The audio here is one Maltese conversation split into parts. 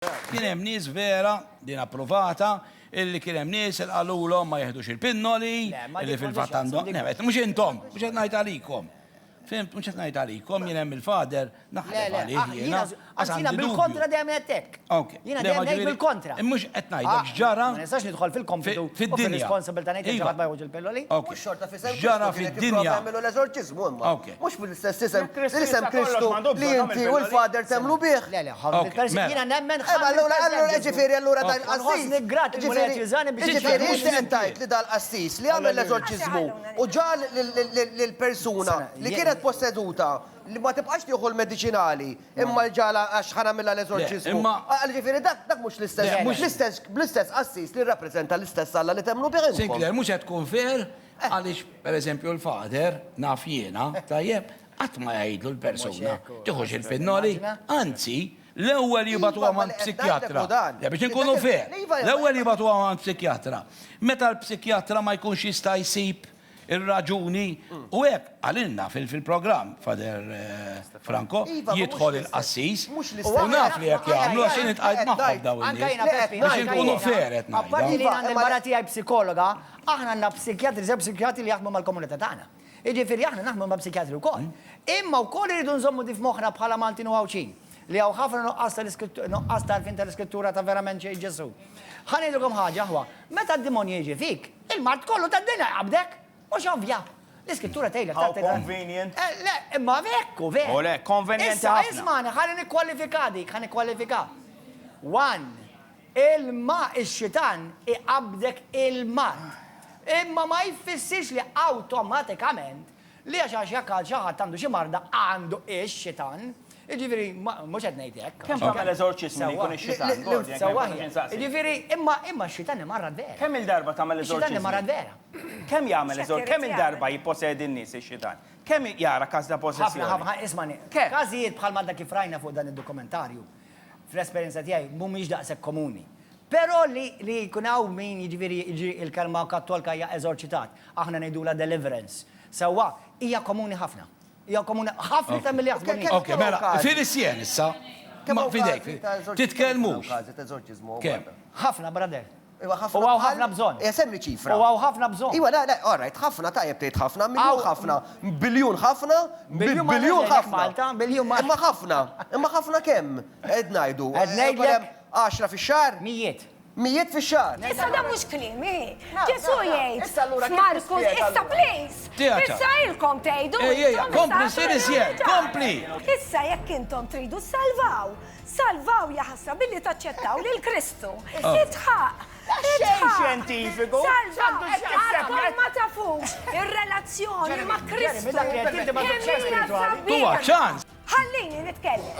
Kien hemm nies vera din approvata illi kien hemm nies il qalulhom ma jeħdux il-pinnoli illi fil-fatt għandhom mhux intom, mhux qed ngħid għalikom. Fimt, mhux qed ngħid għalikom, jien hemm il-fader naħlef għalih jiena. Jiena bil-kontra dejjem għedtek. Jiena dejjem ngħid bil-kontra. Mhux qed ngħidlek ġara. Ma nistax nidħol fil-kompitu fid-dinja. fil-responsabilità ngħid ġaħat ma jgħuġ il-pilloli. Mhux xorta fisem ġara fid-dinja. Jagħmlu l-eżorċiżmu imma. Mhux bil-istess isem Kristu li inti u l-Fader temlu bih. Le, jiena nemmen Allura ġifieri allura dan Ħosni grat il-muleċiżani biex ġifieri inti qed tgħid li dal-qassis li għamel l-eżorċiżmu u ġal lill-persuna li kienet posseduta li ma tibqax tieħu l-mediċinali imma ġala għax ħanamilha l-eżorċiżmu. Ġifieri dak mhux l-istess bl-istess qassis li rrappreżenta l-istess Alla li temlu bih. Sinclair mhux qed tkun fer għaliex pereżempju l-fader naf jiena tajjeb qatt ma jgħidlu l-persuna tieħux il-pinnoli, anzi l-ewwel jibatu għaman psikjatra. Biex nkunu fer, l-ewwel jibatu għaman psikjatra. Meta l-psikjatra ma jkunx jista' jsib il-raġuni u hekk għalilna fil-programm Fader Franco jidħol il-qassis u naf li jekk jagħmlu għax nitqgħid magħhom dawn in-nies biex inkunu fer qed Apparti li ngħidha. għand il-mara tiegħi psikologa, aħna għandna psikjatri li jaħdmu mal-komunità tagħna. Jiġifieri aħna naħdmu ma' psikjatri wkoll. Imma wkoll iridu nżommu di f'moħħna bħala Maltin u Ħawċin li hawn ħafna nuqqas tal-fin tal-iskrittura ta' verament xejn Ġesu. Ħanidilkom ħaġa ħwa, meta d-dimonju jiġi fik, il-mart kollu tad-dinja jqabdek, mhux ovvja. L-iskrittura tgħidlek How convenient. Le, imma vekku, vekku. O le, convenient Issa, ħafna. ismani, ħalli nikkwalifikadik, ħalli nikkwalifika. One, il-xitan iqabdek il-mat. Imma ma jfissirx li awtomatikament li għax jakkal xaħat għandu xi marda għandu ix-xitan. Iġifiri, mux għed nejtek. Kemm tagħmel eżorċismu li jkun ix-xitan? Iġifiri, imma x-xitan marrad vera. Kemm il-darba tagħmel Ix-xitan eżorċismu? marrad vera. Kemm jagħmel eżorċismu? Kemm il-darba jipposedi n-nies ix-xitan? Kemm jara każ ta' possessjoni? ħafna, ismani, każijiet bħal madda kif rajna fuq dan id-dokumentarju, fl-esperjenza tiegħi mhumiex daqshekk komuni. Però li jkunaw min jiġifieri jiġi il-kelma kattolika hija eżorċitat, aħna ngħidula deliverance. Sewwa hija komuni ħafna. Hija komuni ħafna ta' milli jaħdmu. Ok, mela, fil-isjen issa, ma fidejk, titkellmux. Kemm? Ħafna, brader. U ħafna bżonn. Semmi ċifra. U ħafna bżonn. Iwa, la, all right, ħafna tajjeb tgħid ħafna, miljun ħafna, biljun ħafna, biljun ħafna. Malta, biljun Malta. Imma ħafna kemm qed ngħidu. Qed ngħidlek 10 fix-xahar? Mijiet. Mijiet fix-xahar. Issa da mhux kliem, Ġesu jgħid. Markus, issa please. Issa ilkom tgħidu. Kompli, sir kompli. Issa jekk intom tridu salvaw jaħassa billi taċċettaw lil Kristu. Itħaq. Xejn xjentifiku. Salvaw ma tafux ir-relazzjoni ma' Kristu. Tuwa ċans. Ħallini nitkellem.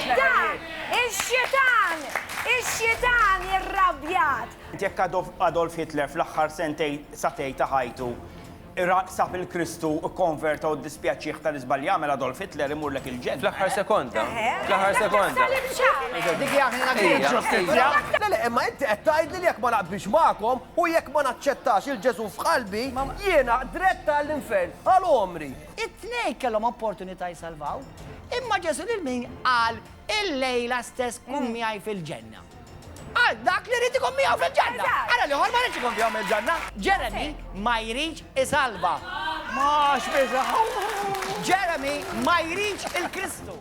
Dan, ix-xitan irrabjat. Jekk Adolf Hitler fl-aħħar satej ta' ħajtu sab il-Kristu konverta u dispjaċiħ tal-iżbalja għamel Adolf Hitler imurlek il-ġen. Fl-aħħar sekonda. Fl-aħħar sekonda. Dik jaħna Le, imma inti qed tgħidli li jekk ma naqbilx magħkom u jekk ma naċċettax il-Ġesu f'qalbi, jiena dretta għall-infern għal omri. It-tnej kellhom opportunità jsalvaw, imma Ġesu lil min qal il-lejla stess kun miegħi fil-ġenna. Dak li rrid ikun miegħu fil-ġenna. Ara li ħor ma rridx ikun miegħu fil-ġenna. Jeremy ma jridx isalva. Jeremy ma jridx il-Kristu.